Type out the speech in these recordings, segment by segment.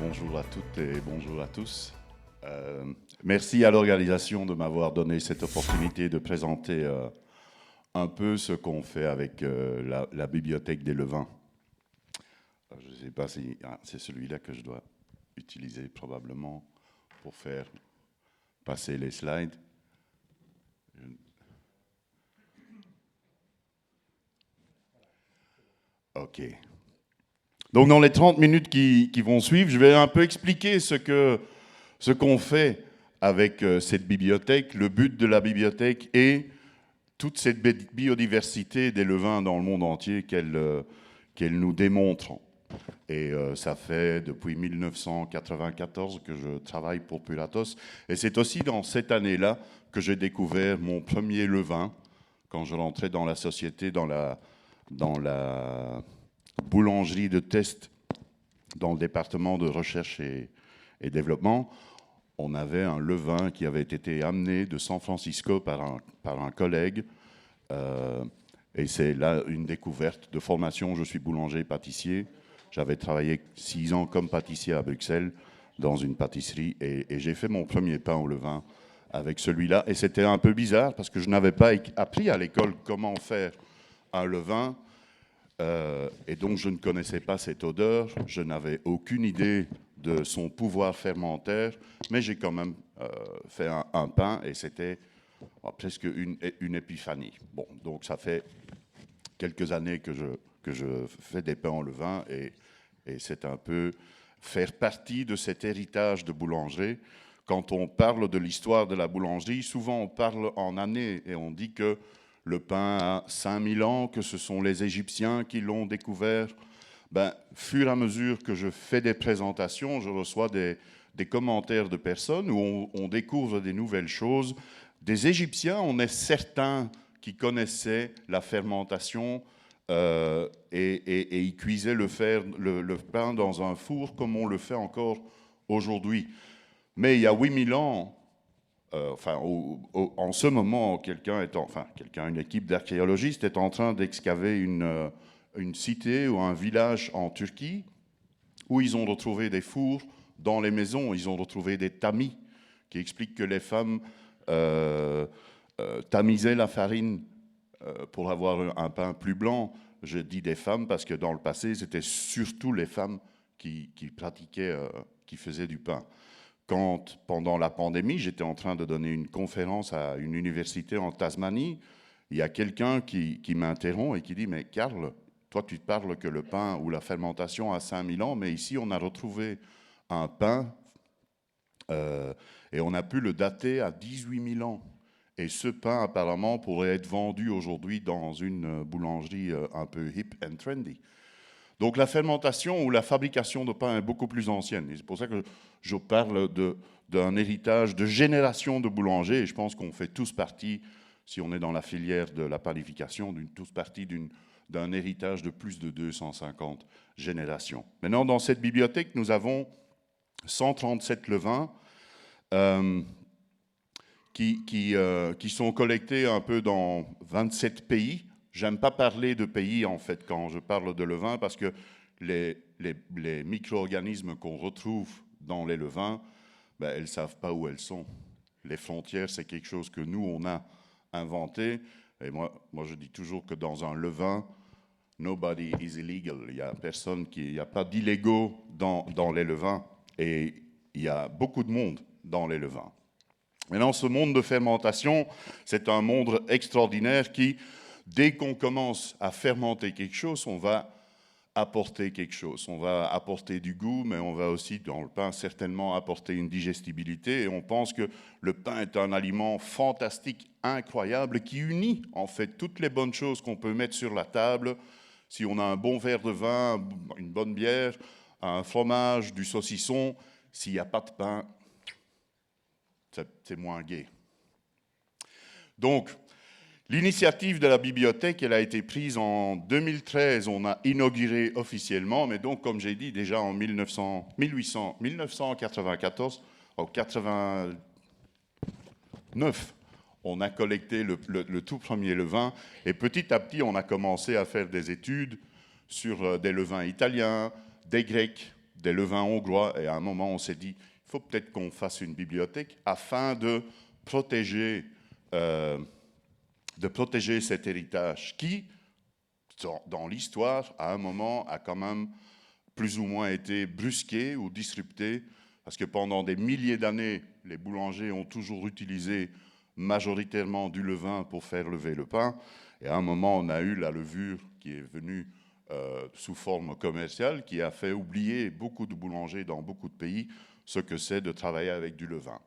bonjour à toutes et bonjour à tous. Merci à l'organisation de m'avoir donné cette opportunité de présenter un peu ce qu'on fait avec la bibliothèque des Levins. Je ne sais pas si c'est celui-là que je dois utiliser probablement pour faire passer les slides. OK. Donc dans les 30 minutes qui vont suivre, je vais un peu expliquer ce qu'on fait avec cette bibliothèque, le but de la bibliothèque et toute cette biodiversité des Levins dans le monde entier qu'elle nous démontre. Et ça fait depuis 1994 que je travaille pour Puratos. Et c'est aussi dans cette année-là que j'ai découvert mon premier levain, quand je rentrais dans la société, dans la boulangerie de test dans le département de recherche et développement. On avait un levain qui avait été amené de San Francisco par un collègue. Et c'est là une découverte de formation. Je suis boulanger-pâtissier. J'avais travaillé 6 ans comme pâtissier à Bruxelles dans une pâtisserie et j'ai fait mon premier pain au levain avec celui-là. Et c'était un peu bizarre parce que je n'avais pas appris à l'école comment faire un levain. Et donc je ne connaissais pas cette odeur, je n'avais aucune idée de son pouvoir fermentaire, mais j'ai quand même fait un pain et c'était presque une épiphanie. Bon, donc ça fait quelques années que je fais des pains en levain et c'est un peu faire partie de cet héritage de boulangerie. Quand on parle de l'histoire de la boulangerie, souvent on parle en années et on dit que le pain a 5000 ans, que ce sont les Égyptiens qui l'ont découvert. Fur et à mesure que je fais des présentations, je reçois des commentaires de personnes où on découvre des nouvelles choses. Des Égyptiens, on est certains qui connaissaient la fermentation et ils cuisaient le pain dans un four comme on le fait encore aujourd'hui. Mais il y a 8000 ans, en ce moment, une équipe d'archéologistes est en train d'excaver une cité ou un village en Turquie où ils ont retrouvé des fours dans les maisons. Ils ont retrouvé des tamis qui expliquent que les femmes tamisaient la farine pour avoir un pain plus blanc. Je dis des femmes parce que dans le passé, c'était surtout les femmes qui pratiquaient, qui faisaient du pain. Quand, pendant la pandémie, j'étais en train de donner une conférence à une université en Tasmanie, il y a quelqu'un qui m'interrompt et qui dit « Mais Karl, toi tu parles que le pain ou la fermentation a 5000 ans, mais ici on a retrouvé un pain et on a pu le dater à 18 000 ans. Et ce pain apparemment pourrait être vendu aujourd'hui dans une boulangerie un peu hip and trendy. » Donc la fermentation ou la fabrication de pain est beaucoup plus ancienne. Et c'est pour ça que je parle d'un héritage de générations de boulangers. Et je pense qu'on fait tous partie, si on est dans la filière de la panification, tous partie d'un héritage de plus de 250 générations. Maintenant, dans cette bibliothèque, nous avons 137 levains qui sont collectés un peu dans 27 pays. J'aime pas parler de pays, en fait, quand je parle de levain, parce que les micro-organismes qu'on retrouve dans les levains, elles ne savent pas où elles sont. Les frontières, c'est quelque chose que nous, on a inventé. Et moi, je dis toujours que dans un levain, nobody is illegal. Il n'y a pas d'illégaux dans les levains. Et il y a beaucoup de monde dans les levains. Maintenant, ce monde de fermentation, c'est un monde extraordinaire qui, dès qu'on commence à fermenter quelque chose, on va apporter quelque chose. On va apporter du goût, mais on va aussi, dans le pain, certainement apporter une digestibilité. Et on pense que le pain est un aliment fantastique, incroyable, qui unit en fait toutes les bonnes choses qu'on peut mettre sur la table. Si on a un bon verre de vin, une bonne bière, un fromage, du saucisson, s'il n'y a pas de pain, c'est moins gai. Donc, l'initiative de la bibliothèque, elle a été prise en 2013. On a inauguré officiellement, mais donc, comme j'ai dit, déjà en 1994, en 89, on a collecté le tout premier levain. Et petit à petit, on a commencé à faire des études sur des levains italiens, des grecs, des levains hongrois, et à un moment, on s'est dit, il faut peut-être qu'on fasse une bibliothèque afin de protéger cet héritage qui, dans l'histoire, à un moment, a quand même plus ou moins été brusqué ou disrupté, parce que pendant des milliers d'années, les boulangers ont toujours utilisé majoritairement du levain pour faire lever le pain, et à un moment, on a eu la levure qui est venue sous forme commerciale, qui a fait oublier beaucoup de boulangers dans beaucoup de pays ce que c'est de travailler avec du levain.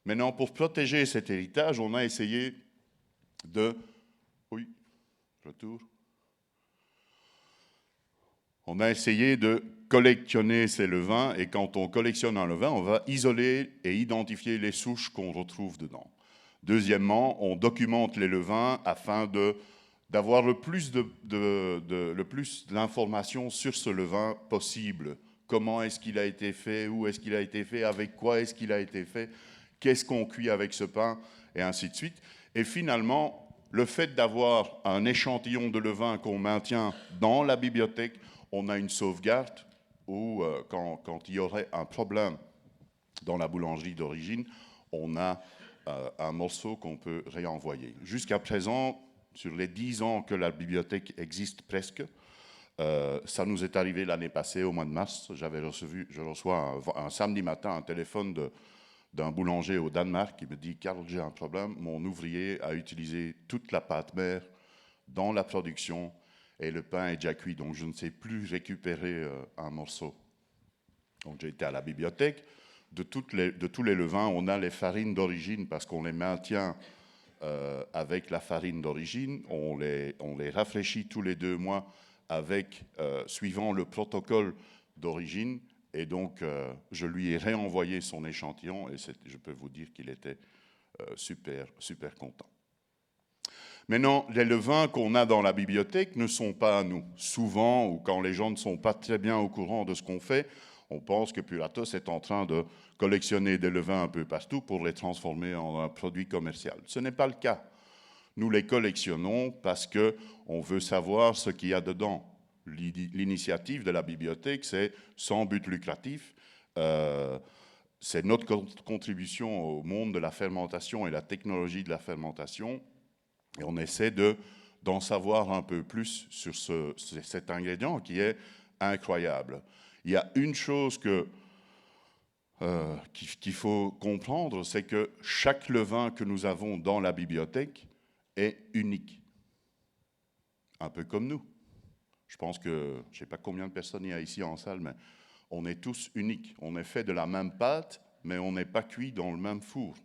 Maintenant, pour protéger cet héritage, on a essayé de... Oui, retour. On a essayé de collectionner ces levains, et quand on collectionne un levain, on va isoler et identifier les souches qu'on retrouve dedans. Deuxièmement, on documente les levains afin d'avoir le plus d'informations sur ce levain possible. Comment est-ce qu'il a été fait, où est-ce qu'il a été fait, avec quoi est-ce qu'il a été fait, qu'est-ce qu'on cuit avec ce pain, et ainsi de suite. Et finalement, le fait d'avoir un échantillon de levain qu'on maintient dans la bibliothèque, on a une sauvegarde où, quand il y aurait un problème dans la boulangerie d'origine, on a un morceau qu'on peut réenvoyer. Jusqu'à présent, sur les 10 ans que la bibliothèque existe presque, ça nous est arrivé l'année passée, au mois de mars, je reçois un samedi matin un téléphone d'un boulanger au Danemark qui me dit « Carl, j'ai un problème, mon ouvrier a utilisé toute la pâte mère dans la production et le pain est déjà cuit, donc je ne sais plus récupérer un morceau. » Donc j'ai été à la bibliothèque. De tous les levains, on a les farines d'origine parce qu'on les maintient avec la farine d'origine. On les rafraîchit tous les 2 mois suivant le protocole d'origine. Et donc, je lui ai réenvoyé son échantillon et je peux vous dire qu'il était super, super content. Maintenant, les levains qu'on a dans la bibliothèque ne sont pas à nous. Souvent, ou quand les gens ne sont pas très bien au courant de ce qu'on fait, on pense que Puratos est en train de collectionner des levains un peu partout pour les transformer en un produit commercial. Ce n'est pas le cas. Nous les collectionnons parce qu'on veut savoir ce qu'il y a dedans. L'initiative de la bibliothèque, c'est sans but lucratif. C'est notre contribution au monde de la fermentation et la technologie de la fermentation. Et on essaie d'en savoir un peu plus sur cet ingrédient qui est incroyable. Il y a une chose qu'il faut comprendre, c'est que chaque levain que nous avons dans la bibliothèque est unique. Un peu comme nous. Je pense que, je ne sais pas combien de personnes il y a ici en salle, mais on est tous uniques. On est fait de la même pâte, mais on n'est pas cuit dans le même four.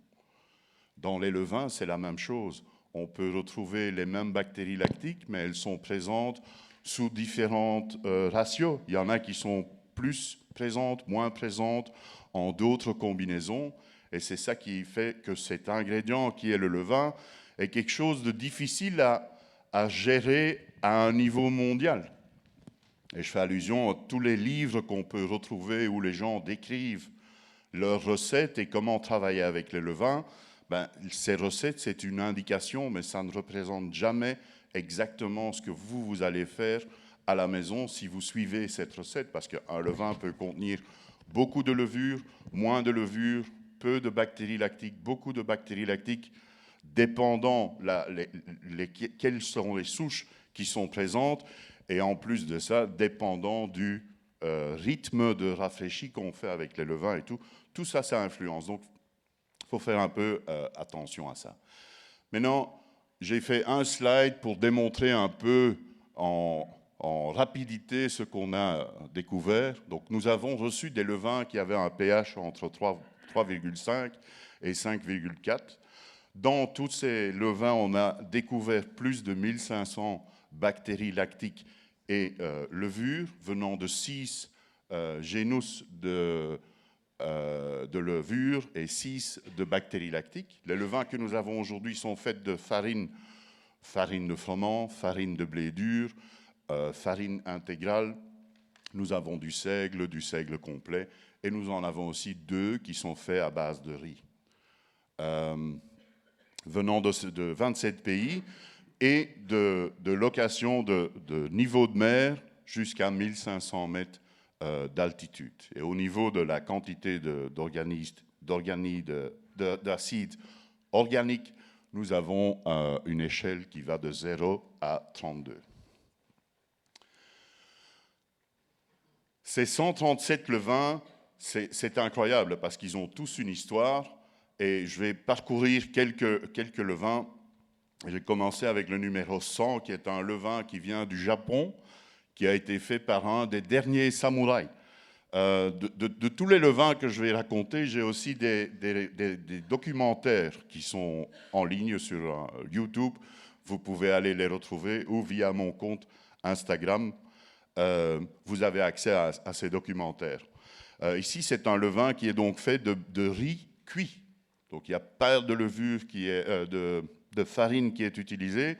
Dans les levains, c'est la même chose. On peut retrouver les mêmes bactéries lactiques, mais elles sont présentes sous différentes ratios. Il y en a qui sont plus présentes, moins présentes, en d'autres combinaisons. Et c'est ça qui fait que cet ingrédient qui est le levain est quelque chose de difficile à gérer à un niveau mondial. Et je fais allusion à tous les livres qu'on peut retrouver où les gens décrivent leurs recettes et comment travailler avec les levains. Ben, ces recettes, c'est une indication, mais ça ne représente jamais exactement ce que vous allez faire à la maison si vous suivez cette recette, parce qu'un levain peut contenir beaucoup de levure, moins de levure, peu de bactéries lactiques, beaucoup de bactéries lactiques, dépendant quelles seront les souches qui sont présentes, et en plus de ça, dépendant du rythme de rafraîchis qu'on fait avec les levains et tout. Tout ça, ça influence. Donc, il faut faire un peu attention à ça. Maintenant, j'ai fait un slide pour démontrer un peu en rapidité ce qu'on a découvert. Donc, nous avons reçu des levains qui avaient un pH entre 3,5 et 5,4. Dans tous ces levains, on a découvert plus de 1500 bactéries lactiques et levures venant de 6 génus de levure et 6 de bactéries lactiques. Les levains que nous avons aujourd'hui sont faits de farine de froment, farine de blé dur, farine intégrale. Nous avons du seigle complet, et nous en avons aussi 2 qui sont faits à base de riz. Venant de 27 pays et de location de niveau de mer jusqu'à 1500 mètres d'altitude. Et au niveau de la quantité d'acide organique, nous avons une échelle qui va de 0 à 32. Ces 137 levains, c'est incroyable parce qu'ils ont tous une histoire et je vais parcourir quelques levains. J'ai commencé avec le numéro 100 qui est un levain qui vient du Japon, qui a été fait par un des derniers samouraïs. De tous les levains que je vais raconter, j'ai aussi des documentaires qui sont en ligne sur YouTube. Vous pouvez aller les retrouver ou via mon compte Instagram. Vous avez accès à ces documentaires. Ici, c'est un levain qui est donc fait de riz cuit. Donc, il n'y a pas de levure qui est, de farine qui est utilisée.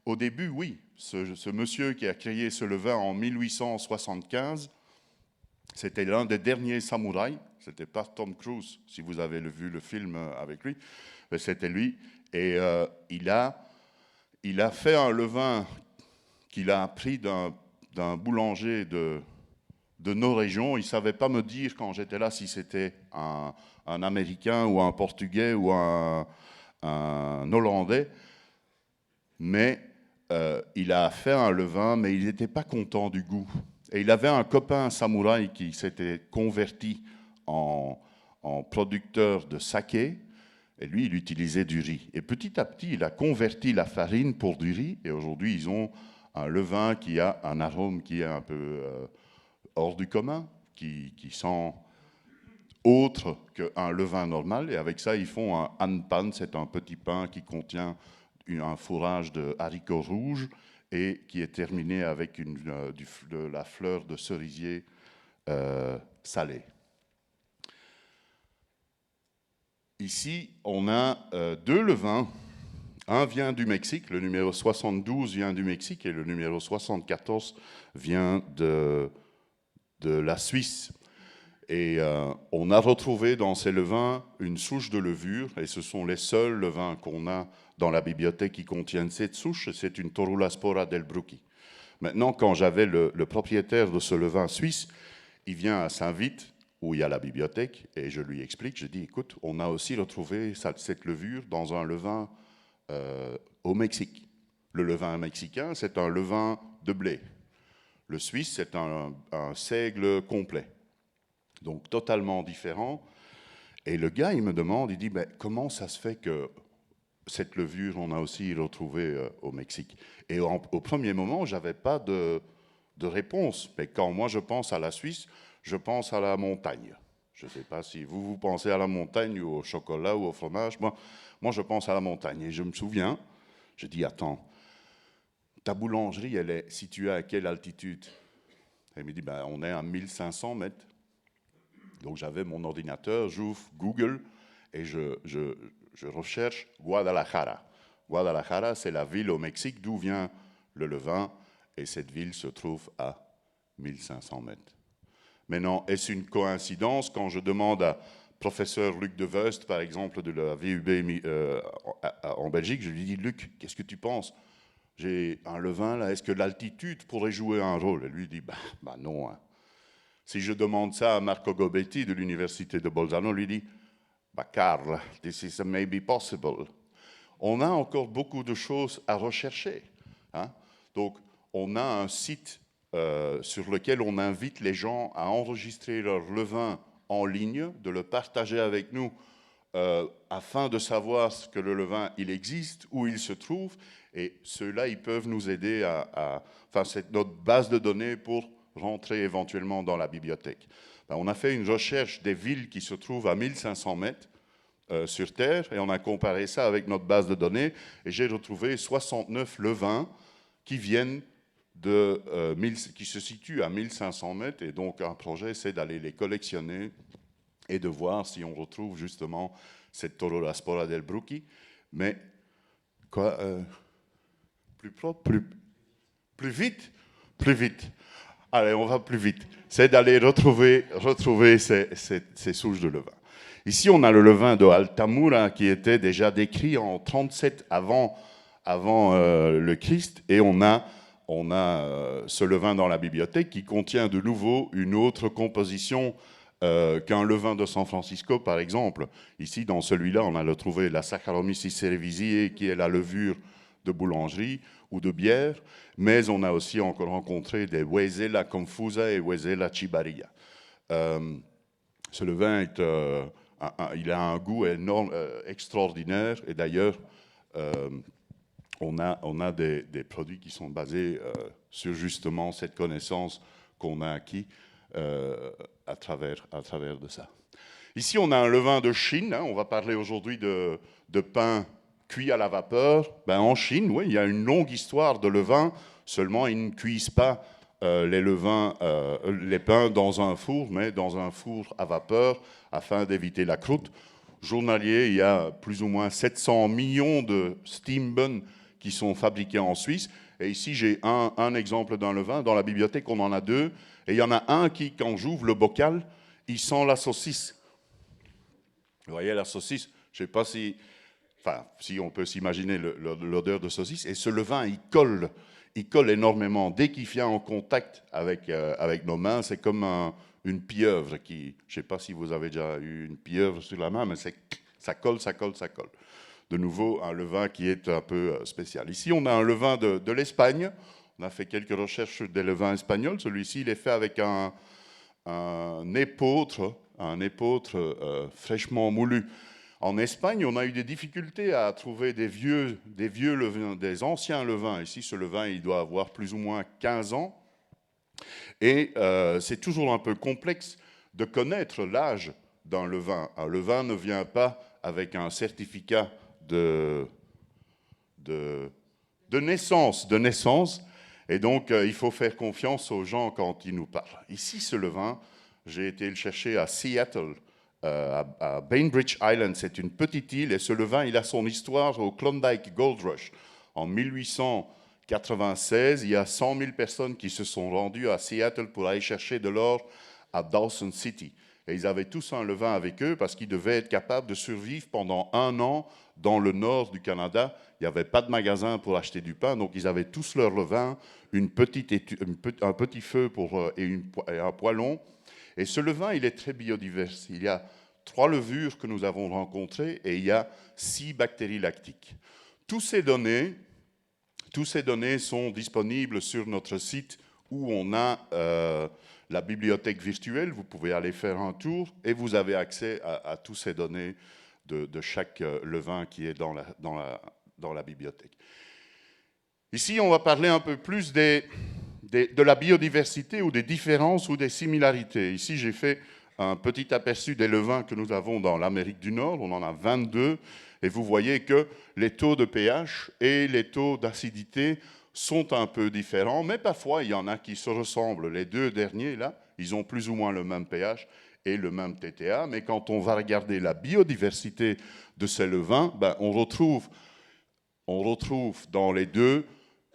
Au début, oui, ce monsieur qui a créé ce levain en 1875, c'était l'un des derniers samouraïs. C'était pas Tom Cruise, si vous avez vu le film avec lui. C'était lui. Et il a fait un levain qu'il a appris d'un boulanger de nos régions. Il ne savait pas me dire quand j'étais là si c'était un Américain ou un Portugais ou un Hollandais. Mais il a fait un levain, mais il n'était pas content du goût. Et il avait un copain samouraï qui s'était converti en producteur de saké. Et lui, il utilisait du riz. Et petit à petit, il a converti la farine pour du riz. Et aujourd'hui, ils ont un levain qui a un arôme qui est un peu hors du commun, qui sent autre qu'un levain normal. Et avec ça, ils font un hanpan, c'est un petit pain qui contient un fourrage de haricots rouges et qui est terminé avec de la fleur de cerisier salée. Ici, on a deux levains. Un vient du Mexique, le numéro 72 vient du Mexique et le numéro 74 vient de la Suisse. Et on a retrouvé dans ces levains une souche de levure, et ce sont les seuls levains qu'on a dans la bibliothèque qui contiennent cette souche, c'est une Torulaspora del Bruchi. Maintenant, quand j'avais le propriétaire de ce levain suisse, il vient à Saint-Vite, où il y a la bibliothèque, et je lui explique, je dis, écoute, on a aussi retrouvé cette levure dans un levain au Mexique. Le levain mexicain, c'est un levain de blé. Le suisse, c'est un seigle complet. Donc totalement différent. Et le gars, il me demande, il dit, ben, comment ça se fait que cette levure, on a aussi retrouvé au Mexique? Et au premier moment, je n'avais pas de réponse. Mais quand moi, je pense à la Suisse, je pense à la montagne. Je ne sais pas si vous pensez à la montagne ou au chocolat ou au fromage. Moi, je pense à la montagne. Et je me souviens, je dis, attends, ta boulangerie, elle est située à quelle altitude? Elle me dit, ben, on est à 1500 mètres. Donc j'avais mon ordinateur, j'ouvre Google et je recherche Guadalajara. Guadalajara, c'est la ville au Mexique d'où vient le levain, et cette ville se trouve à 1500 mètres. Maintenant, est-ce une coïncidence quand je demande à professeur Luc de Veust, par exemple, de la VUB en Belgique, je lui dis, Luc, qu'est-ce que tu penses? J'ai un levain là, est-ce que l'altitude pourrait jouer un rôle? Et lui dit, bah non. Hein. Si je demande ça à Marco Gobetti de l'université de Bolzano, lui dit, Carl, this is maybe possible. On a encore beaucoup de choses à rechercher. Hein? Donc, on a un site sur lequel on invite les gens à enregistrer leur levain en ligne, de le partager avec nous afin de savoir ce que le levain il existe, où il se trouve, et ceux-là, ils peuvent nous aider enfin, c'est notre base de données pour rentrer éventuellement dans la bibliothèque. Ben, on a fait une recherche des villes qui se trouvent à 1500 mètres sur Terre, et on a comparé ça avec notre base de données, et j'ai retrouvé 69 levains qui viennent qui se situent à 1500 mètres, et donc un projet, c'est d'aller les collectionner et de voir si on retrouve justement cette Torulaspora del Bruchi, mais quoi, plus propre, plus vite. Allez, on va plus vite. C'est d'aller retrouver ces souches de levain. Ici, on a le levain de Altamura qui était déjà décrit en 37 avant le Christ, et on a ce levain dans la bibliothèque qui contient de nouveau une autre composition qu'un levain de San Francisco, par exemple. Ici, dans celui-là, on a retrouvé la Saccharomyces cerevisiae, qui est la levure de boulangerie ou de bière, mais on a aussi encore rencontré des Weisella confusa et Weisella cibaria. Ce levain, il a un goût énorme, extraordinaire, et d'ailleurs, on a des produits qui sont basés sur justement cette connaissance qu'on a acquis à travers de ça. Ici, on a un levain de Chine. On va parler aujourd'hui de pain cuit à la vapeur. En Chine, oui, il y a une longue histoire de levain. Seulement, ils ne cuisent pas les pains dans un four, mais dans un four à vapeur afin d'éviter la croûte. Journalier, il y a plus ou moins 700 millions de steam buns qui sont fabriqués en Suisse. Et ici, j'ai un exemple d'un levain. Dans la bibliothèque, on en a deux. Et il y en a un qui, quand j'ouvre le bocal, il sent la saucisse. Vous voyez, la saucisse, je ne sais pas si on peut s'imaginer l'odeur de saucisse. Et ce levain, il colle énormément. Dès qu'il vient en contact avec nos mains, c'est comme une pieuvre qui, je ne sais pas si vous avez déjà eu une pieuvre sur la main, mais ça colle. De nouveau, un levain qui est un peu spécial. Ici, on a un levain de l'Espagne. On a fait quelques recherches sur des levains espagnols. Celui-ci, il est fait avec un épeautre fraîchement moulu. En Espagne, on a eu des difficultés à trouver des vieux levains, des anciens levains. Ici, ce levain, il doit avoir plus ou moins 15 ans. Et c'est toujours un peu complexe de connaître l'âge d'un levain. Un levain ne vient pas avec un certificat de naissance. Et donc, il faut faire confiance aux gens quand ils nous parlent. Ici, ce levain, j'ai été le chercher à Seattle, à Bainbridge Island. C'est une petite île. Et ce levain, il a son histoire au Klondike Gold Rush. En 1896, il y a 100 000 personnes qui se sont rendues à Seattle pour aller chercher de l'or à Dawson City. Et ils avaient tous un levain avec eux parce qu'ils devaient être capables de survivre pendant 1 an dans le nord du Canada. Il n'y avait pas de magasin pour acheter du pain, donc ils avaient tous leur levain, un petit feu et un poêlon. Et ce levain, il est très biodivers. Il y a 3 levures que nous avons rencontrées et il y a 6 bactéries lactiques. Toutes ces données sont disponibles sur notre site où on a la bibliothèque virtuelle. Vous pouvez aller faire un tour et vous avez accès à toutes ces données de chaque levain qui est dans la bibliothèque. Ici, on va parler un peu plus de la biodiversité ou des différences ou des similarités. Ici, j'ai fait un petit aperçu des levains que nous avons dans l'Amérique du Nord. On en a 22. Et vous voyez que les taux de pH et les taux d'acidité sont un peu différents, mais parfois, il y en a qui se ressemblent. Les 2 derniers, là, ils ont plus ou moins le même pH et le même TTA, mais quand on va regarder la biodiversité de ces levains, on retrouve dans les 2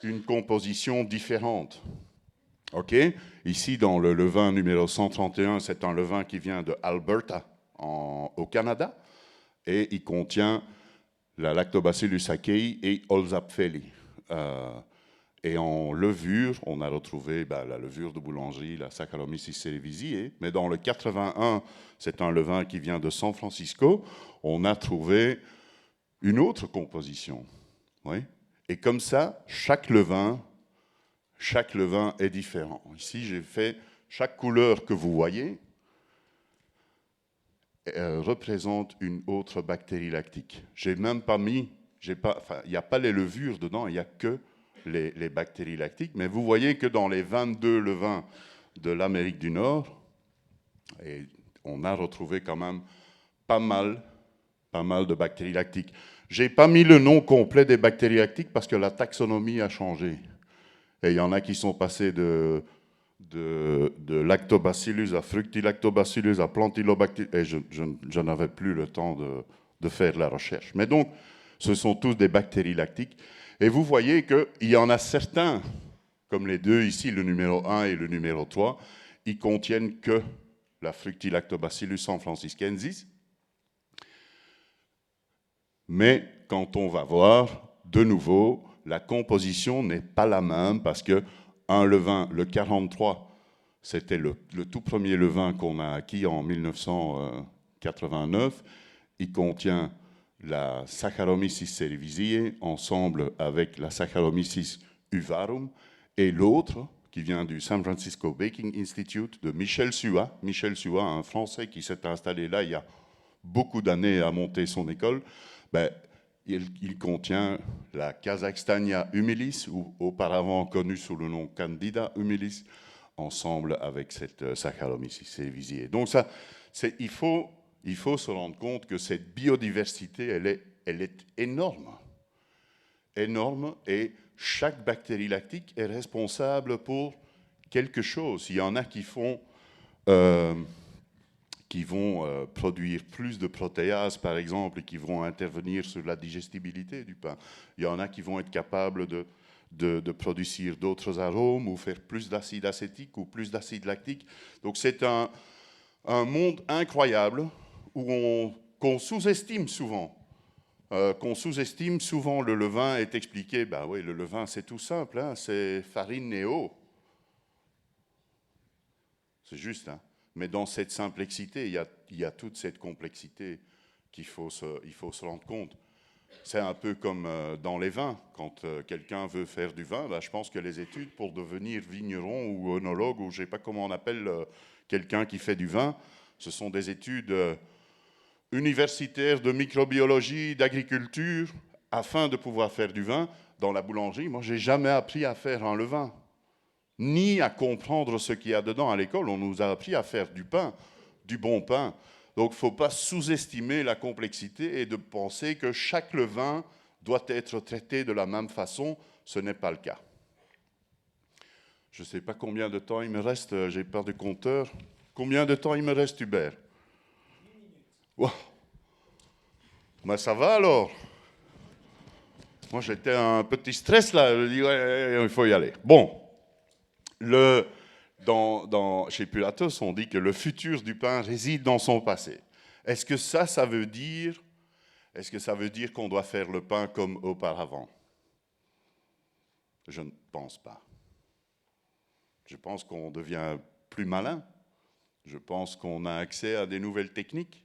une composition différente. Okay. Ici, dans le levain numéro 131, c'est un levain qui vient de Alberta, au Canada, et il contient la Lactobacillus akei et Holzapfeli. Et en levure, on a retrouvé la levure de boulangerie, la Saccharomyces cerevisiae, mais dans le 81, c'est un levain qui vient de San Francisco, on a trouvé une autre composition. Oui. Et comme ça, chaque levain est différent. Ici, j'ai fait chaque couleur que vous voyez représente une autre bactérie lactique. J'ai même pas mis, il n'y a pas les levures dedans, il n'y a que les bactéries lactiques, mais vous voyez que dans les 22 levains de l'Amérique du Nord, et on a retrouvé quand même pas mal de bactéries lactiques. Je n'ai pas mis le nom complet des bactéries lactiques parce que la taxonomie a changé. Et il y en a qui sont passés de lactobacillus à fructilactobacillus à plantylobacillus, et je n'avais plus le temps de faire la recherche. Mais donc, ce sont tous des bactéries lactiques. Et vous voyez qu'il y en a certains, comme les 2 ici, le numéro 1 et le numéro 3, ils contiennent que la fructilactobacillus sanfranciscensis. Mais quand on va voir, de nouveau, la composition n'est pas la même parce que un levain, le 43, c'était le tout premier levain qu'on a acquis en 1989. Il contient la Saccharomyces cerevisiae ensemble avec la Saccharomyces uvarum, et l'autre qui vient du San Francisco Baking Institute de Michel Suat. Michel Suat, un Français qui s'est installé là il y a beaucoup d'années à monter son école. Ben, il contient la Kazakhstania humilis, ou auparavant connue sous le nom Candida humilis, ensemble avec cette Saccharomyces cerevisiae. Donc ça, il faut se rendre compte que cette biodiversité, elle est énorme. Énorme, et chaque bactérie lactique est responsable pour quelque chose. Il y en a qui vont produire plus de protéases, par exemple, et qui vont intervenir sur la digestibilité du pain. Il y en a qui vont être capables de produire d'autres arômes ou faire plus d'acide acétique ou plus d'acide lactique. Donc c'est un monde incroyable qu'on sous-estime souvent. Le levain est expliqué, ben oui, le levain c'est tout simple, hein, c'est farine et eau. C'est juste, hein. Mais dans cette simplicité, il y a toute cette complexité il faut se rendre compte. C'est un peu comme dans les vins. Quand quelqu'un veut faire du vin, ben, je pense que les études pour devenir vigneron ou œnologue, ou je ne sais pas comment on appelle quelqu'un qui fait du vin, ce sont des études universitaires de microbiologie, d'agriculture, afin de pouvoir faire du vin. Dans la boulangerie, moi, je n'ai jamais appris à faire un levain, ni à comprendre ce qu'il y a dedans. À l'école, on nous a appris à faire du pain, du bon pain. Donc, il ne faut pas sous-estimer la complexité et de penser que chaque levain doit être traité de la même façon. Ce n'est pas le cas. Je ne sais pas combien de temps il me reste, j'ai pas de compteur. Combien de temps il me reste, Hubert? 10 minutes. Wow. Ben, ça va alors. Moi, j'étais un petit stress là. Je dis, ouais, il faut y aller. Bon. Chez Pilatos, on dit que le futur du pain réside dans son passé. Est-ce que ça veut dire qu'on doit faire le pain comme auparavant? Je ne pense pas. Je pense qu'on devient plus malin. Je pense qu'on a accès à des nouvelles techniques.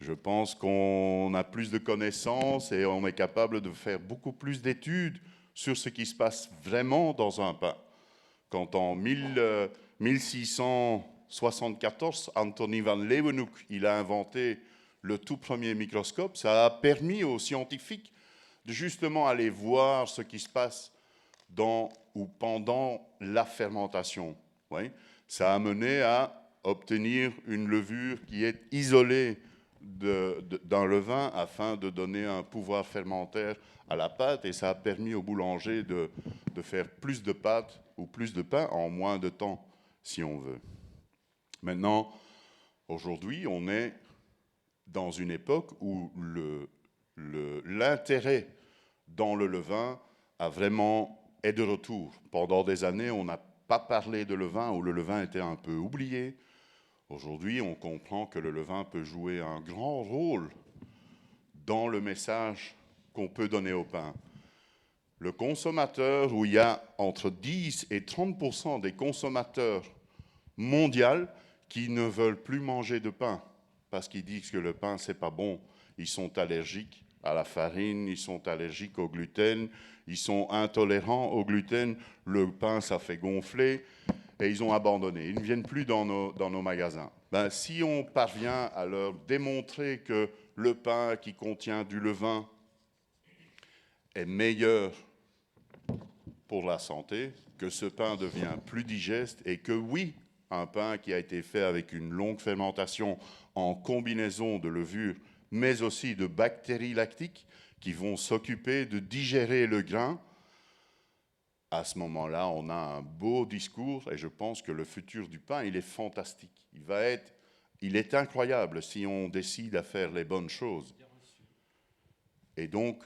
Je pense qu'on a plus de connaissances et on est capable de faire beaucoup plus d'études sur ce qui se passe vraiment dans un pain. Quand en 1674, Anthony van Leeuwenhoek, il a inventé le tout premier microscope, ça a permis aux scientifiques de justement aller voir ce qui se passe dans ou pendant la fermentation. Oui. Ça a mené à obtenir une levure qui est isolée d'un levain afin de donner un pouvoir fermentaire à la pâte, et ça a permis au boulanger de faire plus de pâte ou plus de pain en moins de temps, si on veut. Maintenant, aujourd'hui, on est dans une époque où l'intérêt dans le levain est de retour. Pendant des années, on n'a pas parlé de levain, ou le levain était un peu oublié. Aujourd'hui, on comprend que le levain peut jouer un grand rôle dans le message qu'on peut donner au pain. Le consommateur, où il y a entre 10 et 30% des consommateurs mondiaux qui ne veulent plus manger de pain parce qu'ils disent que le pain, c'est pas bon. Ils sont allergiques à la farine, ils sont allergiques au gluten, ils sont intolérants au gluten, le pain, ça fait gonfler, et ils ont abandonné. Ils ne viennent plus dans nos magasins. Ben, si on parvient à leur démontrer que le pain qui contient du levain est meilleur pour la santé, que ce pain devient plus digeste, et que oui, un pain qui a été fait avec une longue fermentation en combinaison de levure, mais aussi de bactéries lactiques qui vont s'occuper de digérer le grain, à ce moment-là, on a un beau discours, et je pense que le futur du pain, il est fantastique. Il est incroyable si on décide à faire les bonnes choses. Et donc,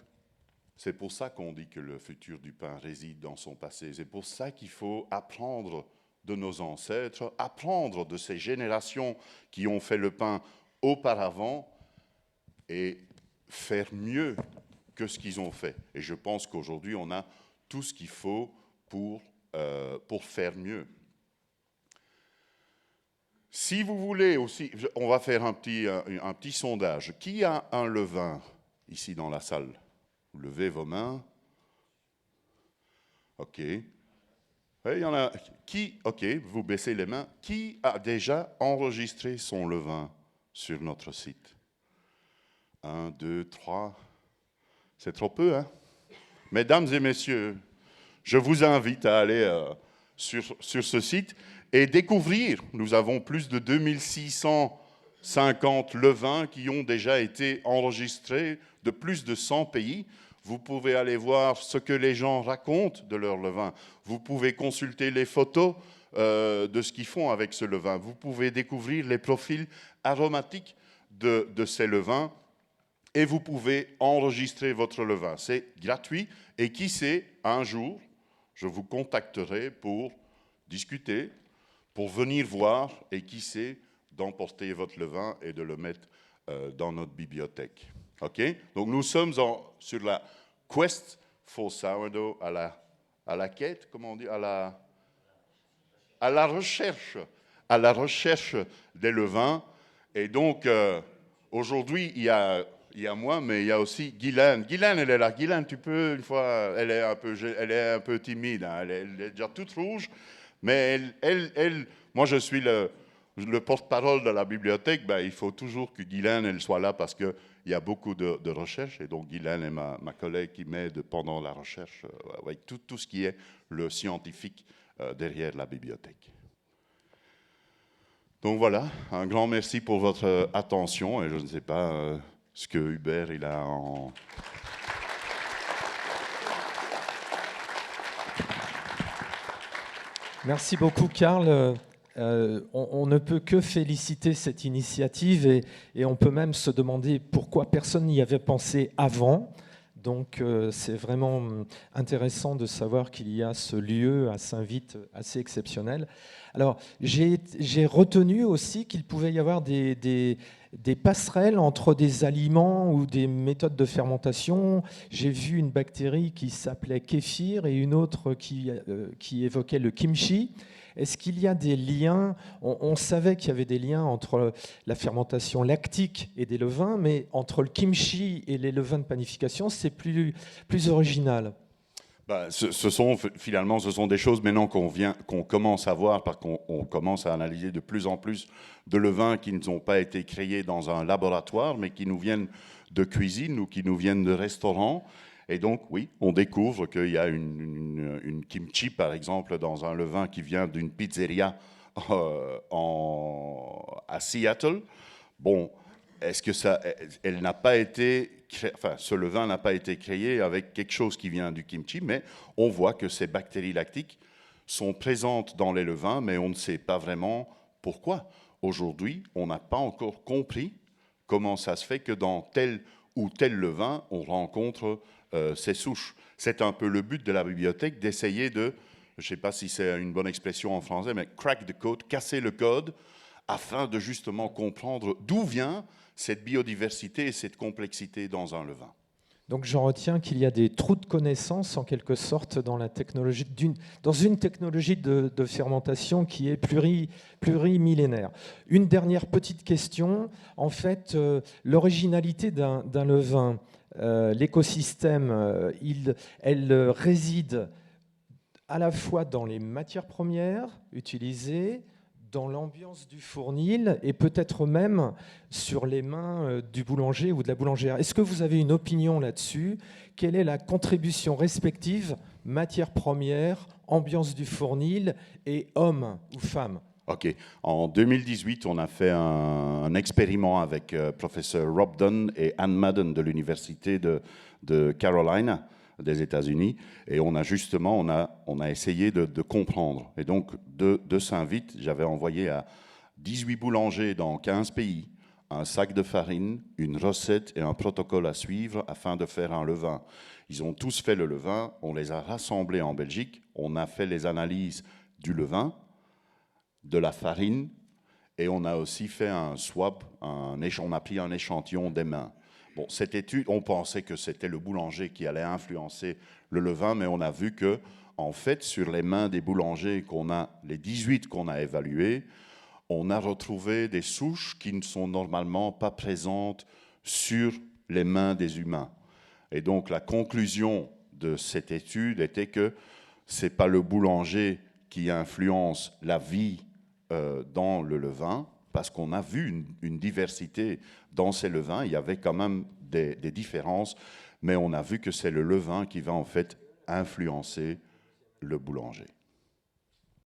c'est pour ça qu'on dit que le futur du pain réside dans son passé. C'est pour ça qu'il faut apprendre de nos ancêtres, apprendre de ces générations qui ont fait le pain auparavant, et faire mieux que ce qu'ils ont fait. Et je pense qu'aujourd'hui, on a tout ce qu'il faut pour faire mieux. Si vous voulez aussi, on va faire un petit sondage. Qui a un levain ici dans la salle? Vous levez vos mains. OK. Oui, il y en a. Qui, OK, vous baissez les mains. Qui a déjà enregistré son levain sur notre site? 1, 2, 3. C'est trop peu, hein? Mesdames et messieurs, je vous invite à aller sur ce site et découvrir. Nous avons plus de 2650 levains qui ont déjà été enregistrés de plus de 100 pays. Vous pouvez aller voir ce que les gens racontent de leur levain. Vous pouvez consulter les photos de ce qu'ils font avec ce levain. Vous pouvez découvrir les profils aromatiques de ces levains et vous pouvez enregistrer votre levain. C'est gratuit et qui sait, un jour, je vous contacterai pour discuter, pour venir voir et qui sait, d'emporter votre levain et de le mettre dans notre bibliothèque. OK? Donc nous sommes sur la quest for sourdough, à la quête, comment on dit, à la recherche des levains. Et donc aujourd'hui, il y a moi, mais il y a aussi Guylaine. Guylaine, elle est là. Guylaine, tu peux, une fois, elle est un peu timide, hein, elle est déjà toute rouge, mais moi je suis le porte-parole de la bibliothèque, ben, il faut toujours que Guylaine elle soit là parce qu'il y a beaucoup de recherches, et donc Guylaine est ma collègue qui m'aide pendant la recherche, avec tout ce qui est le scientifique derrière la bibliothèque. Donc voilà, un grand merci pour votre attention, et je ne sais pas ce que Hubert il a en... Merci beaucoup, Karl. On ne peut que féliciter cette initiative et on peut même se demander pourquoi personne n'y avait pensé avant. Donc c'est vraiment intéressant de savoir qu'il y a ce lieu à Saint-Vite assez exceptionnel. Alors j'ai retenu aussi qu'il pouvait y avoir des passerelles entre des aliments ou des méthodes de fermentation. J'ai vu une bactérie qui s'appelait kéfir et une autre qui évoquait le kimchi. Est-ce qu'il y a des liens? On savait qu'il y avait des liens entre la fermentation lactique et des levains, mais entre le kimchi et les levains de panification, c'est plus original. Ben, finalement, ce sont des choses maintenant qu'on commence à voir, parce qu'on commence à analyser de plus en plus de levains qui n'ont pas été créés dans un laboratoire, mais qui nous viennent de cuisine ou qui nous viennent de restaurants. Et donc, oui, on découvre qu'il y a une kimchi, par exemple, dans un levain qui vient d'une pizzeria à Seattle. Bon, est-ce que elle n'a pas été, ce levain n'a pas été créé avec quelque chose qui vient du kimchi, mais on voit que ces bactéries lactiques sont présentes dans les levains, mais on ne sait pas vraiment pourquoi. Aujourd'hui, on n'a pas encore compris comment ça se fait que dans tel ou tel levain, on rencontre ces souches. C'est un peu le but de la bibliothèque, d'essayer de, je ne sais pas si c'est une bonne expression en français, mais crack the code, casser le code, afin de justement comprendre d'où vient cette biodiversité et cette complexité dans un levain. Donc j'en retiens qu'il y a des trous de connaissances en quelque sorte dans une technologie de fermentation qui est plurimillénaire. Une dernière petite question. En fait, l'originalité d'un levain, l'écosystème, elle réside à la fois dans les matières premières utilisées, dans l'ambiance du fournil et peut-être même sur les mains du boulanger ou de la boulangère. Est-ce que vous avez une opinion là-dessus? Quelle est la contribution respective, matières premières, ambiance du fournil et homme ou femme? OK. En 2018, on a fait un expériment avec professeur Rob Dunn et Anne Madden de l'Université de Carolina, des États-Unis, et on a justement essayé de comprendre. Et donc, de Saint-Vite, j'avais envoyé à 18 boulangers dans 15 pays un sac de farine, une recette et un protocole à suivre afin de faire un levain. Ils ont tous fait le levain, on les a rassemblés en Belgique, on a fait les analyses du levain, de la farine, et on a aussi fait un swab, on a pris un échantillon des mains. Bon, cette étude, on pensait que c'était le boulanger qui allait influencer le levain, mais on a vu que, en fait, sur les mains des boulangers les 18 qu'on a évalués, on a retrouvé des souches qui ne sont normalement pas présentes sur les mains des humains. Et donc la conclusion de cette étude était que ce n'est pas le boulanger qui influence la vie dans le levain, parce qu'on a vu une diversité dans ces levains. Il y avait quand même des différences, mais on a vu que c'est le levain qui va en fait influencer le boulanger.